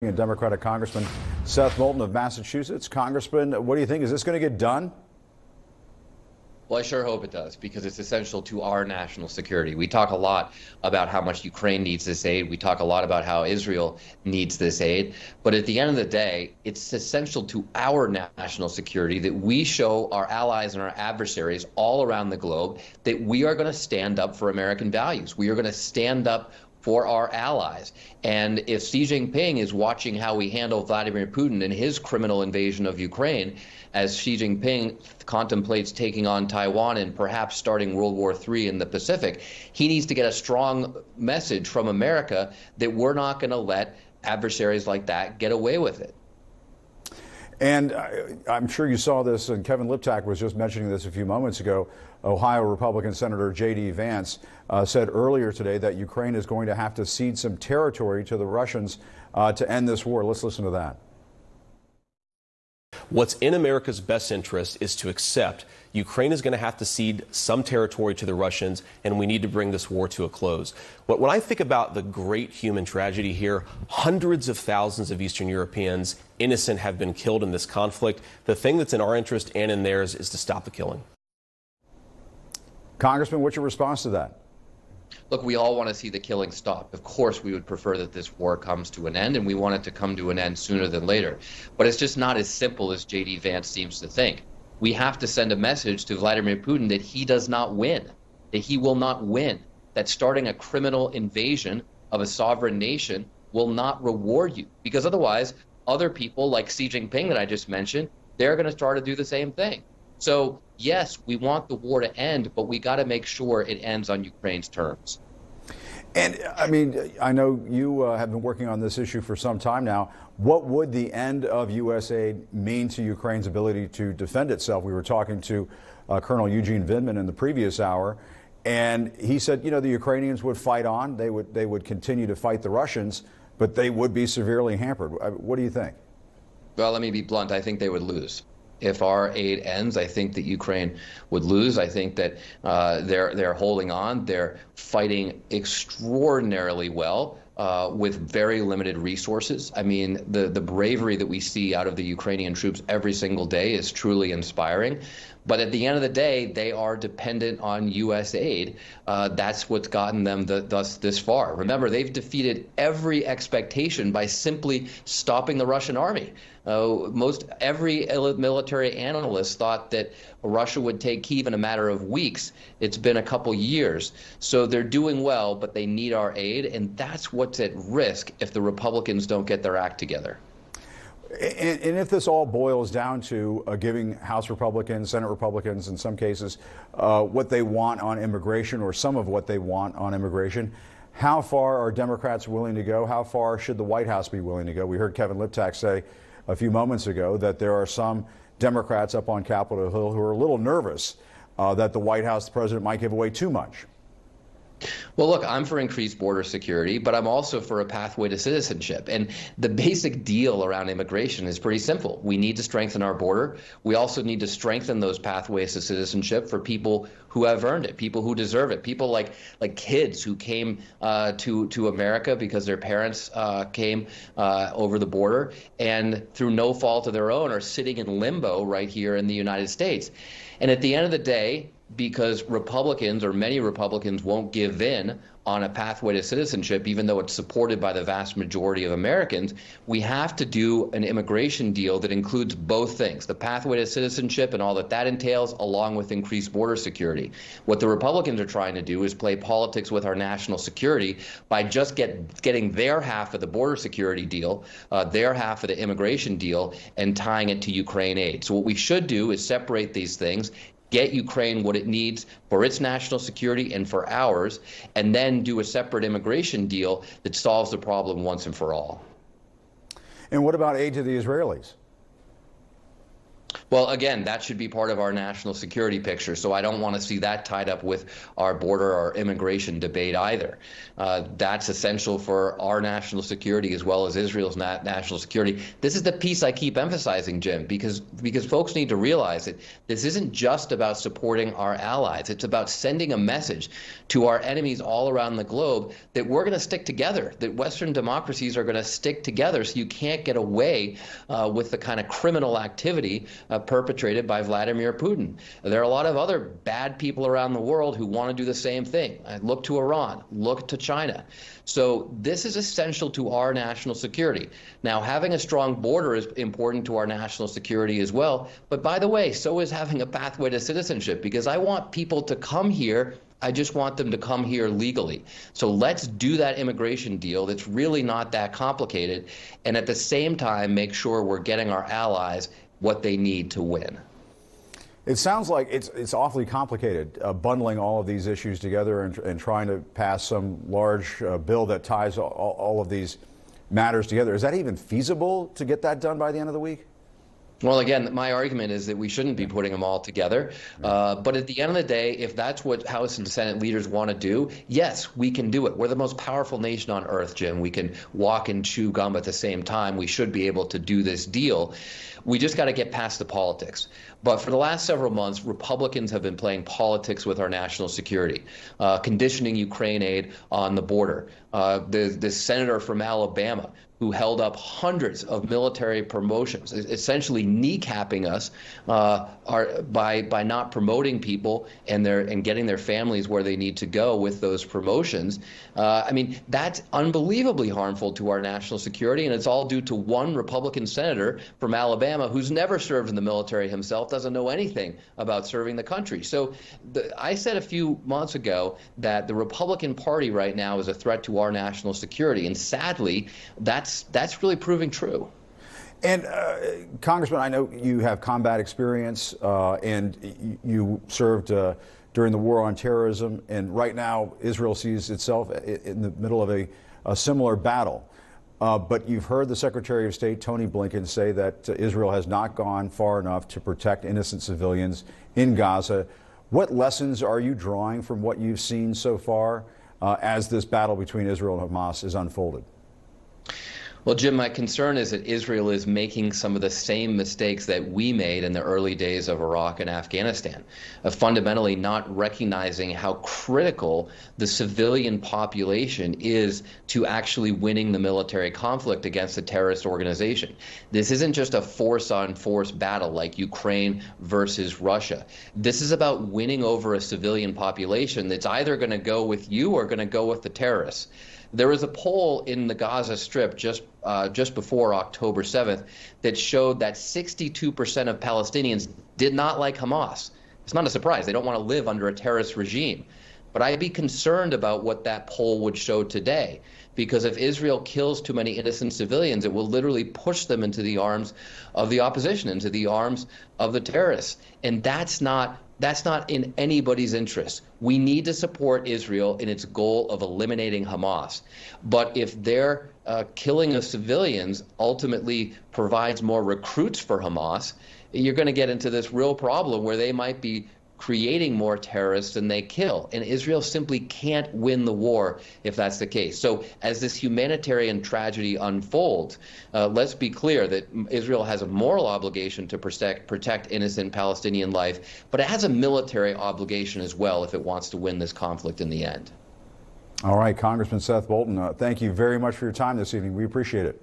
A Democratic Congressman Seth Moulton of Massachusetts. Congressman, what do you think? Is this going to get done? Well, I sure hope it does, because it's essential to our national security. We talk a lot about how much Ukraine needs this aid. We talk a lot about how Israel needs this aid. But at the end of the day, it's essential to our national security that we show our allies and our adversaries all around the globe that we are going to stand up for American values. We are going to stand up for our allies. And if Xi Jinping is watching how we handle Vladimir Putin and his criminal invasion of Ukraine, as Xi Jinping contemplates taking on Taiwan and perhaps starting World War III in the Pacific, he needs to get a strong message from America that we're not going to let adversaries like that get away with it. And I'm sure you saw this, and Kevin Liptak was just mentioning this a few moments ago. Ohio Republican Senator J.D. Vance said earlier today that Ukraine is going to have to cede some territory to the Russians to end this war. Let's listen to that. What's in America's best interest is to accept Ukraine is going to have to cede some territory to the Russians, and we need to bring this war to a close. When I think about the great human tragedy here, hundreds of thousands of Eastern Europeans, innocent, have been killed in this conflict. The thing that's in our interest and in theirs is to stop the killing. Congressman, what's your response to that? Look, we all want to see the killing stop. Of course, we would prefer that this war comes to an end, and we want it to come to an end sooner than later. But it's just not as simple as J.D. Vance seems to think. We have to send a message to Vladimir Putin that he does not win, that he will not win, that starting a criminal invasion of a sovereign nation will not reward you. Because otherwise, other people like Xi Jinping that I just mentioned, they're going to start to do the same thing. So, yes, we want the war to end, but we got to make sure it ends on Ukraine's terms. And, I mean, I know you have been working on this issue for some time now. What would the end of U.S. aid mean to Ukraine's ability to defend itself? We were talking to Colonel Eugene Vindman in the previous hour, and he said, you know, the Ukrainians would fight on. They would continue to fight the Russians, but they would be severely hampered. What do you think? Well, let me be blunt. I think they would lose. If our aid ends, I think that Ukraine would lose. I think that they're holding on. They're fighting extraordinarily well with very limited resources. I mean, the bravery that we see out of the Ukrainian troops every single day is truly inspiring. But at the end of the day, they are dependent on U.S. aid. That's what's gotten them thus this far. Remember, they've defeated every expectation by simply stopping the Russian army. Most every military analyst thought that Russia would take Kyiv in a matter of weeks. It's been a couple years. So they're doing well, but they need our aid, and that's what's at risk if the Republicans don't get their act together. And if this all boils down to giving House Republicans, Senate Republicans, in some cases, what they want on immigration, or some of what they want on immigration, how far are Democrats willing to go? How far should the White House be willing to go? We heard Kevin Liptak say a few moments ago that there are some Democrats up on Capitol Hill who are a little nervous that the White House, the president, might give away too much. Well, look, I'm for increased border security, but I'm also for a pathway to citizenship. And the basic deal around immigration is pretty simple. We need to strengthen our border. We also need to strengthen those pathways to citizenship for people who have earned it, people who deserve it, people like kids who came to America because their parents came over the border and through no fault of their own are sitting in limbo right here in the United States. And at the end of the day, because Republicans, or many Republicans, won't give in on a pathway to citizenship, even though it's supported by the vast majority of Americans, we have to do an immigration deal that includes both things, the pathway to citizenship and all that entails, along with increased border security. What the Republicans are trying to do is play politics with our national security by just getting their half of the border security deal, their half of the immigration deal, and tying it to Ukraine aid. So what we should do is separate these things, get Ukraine what it needs for its national security and for ours, and then do a separate immigration deal that solves the problem once and for all. And what about aid to the Israelis? Well, again, that should be part of our national security picture. So I don't want to see that tied up with our border or immigration debate either. That's essential for our national security as well as Israel's national security. This is the piece I keep emphasizing, Jim, because folks need to realize that this isn't just about supporting our allies. It's about sending a message to our enemies all around the globe that we're going to stick together, that Western democracies are going to stick together, so you can't get away with the kind of criminal activity perpetrated by Vladimir Putin. There are a lot of other bad people around the world who want to do the same thing. Look to Iran, look to China. So this is essential to our national security. Now, having a strong border is important to our national security as well. But by the way, so is having a pathway to citizenship, because I want people to come here. I just want them to come here legally. So let's do that immigration deal that's really not that complicated, and at the same time make sure we're getting our allies what they need to win. It sounds like it's awfully complicated, bundling all of these issues together and trying to pass some large bill that ties all of these matters together. Is that even feasible to get that done by the end of the week? Well, again, my argument is that we shouldn't be putting them all together. But at the end of the day, if that's what House and Senate leaders want to do, yes, we can do it. We're the most powerful nation on earth, Jim. We can walk and chew gum at the same time. We should be able to do this deal. We just got to get past the politics. But for the last several months, Republicans have been playing politics with our national security, conditioning Ukraine aid on the border. The senator from Alabama who held up hundreds of military promotions, essentially kneecapping us by not promoting people and getting their families where they need to go with those promotions. I mean, that's unbelievably harmful to our national security, and it's all due to one Republican senator from Alabama who's never served in the military himself, doesn't know anything about serving the country. So I said a few months ago that the Republican Party right now is a threat to our national security, and sadly, that's really proving true. And Congressman, I know you have combat experience and you served during the war on terrorism, and right now Israel sees itself in the middle of a similar battle. But you've heard the Secretary of State, Tony Blinken, say that Israel has not gone far enough to protect innocent civilians in Gaza. What lessons are you drawing from what you've seen so far as this battle between Israel and Hamas is unfolded? Well, Jim, my concern is that Israel is making some of the same mistakes that we made in the early days of Iraq and Afghanistan, of fundamentally not recognizing how critical the civilian population is to actually winning the military conflict against a terrorist organization. This isn't just a force-on-force battle like Ukraine versus Russia. This is about winning over a civilian population that's either going to go with you or going to go with the terrorists. There was a poll in the Gaza Strip just before October 7th that showed that 62% of Palestinians did not like Hamas. It's not a surprise. They don't want to live under a terrorist regime. But I'd be concerned about what that poll would show today, because if Israel kills too many innocent civilians, it will literally push them into the arms of the opposition, into the arms of the terrorists. And that's not in anybody's interest. We need to support Israel in its goal of eliminating Hamas. But if their killing of civilians ultimately provides more recruits for Hamas, you're going to get into this real problem where they might be creating more terrorists than they kill. And Israel simply can't win the war if that's the case. So as this humanitarian tragedy unfolds, let's be clear that Israel has a moral obligation to protect innocent Palestinian life, but it has a military obligation as well if it wants to win this conflict in the end. All right, Congressman Seth Moulton, thank you very much for your time this evening. We appreciate it.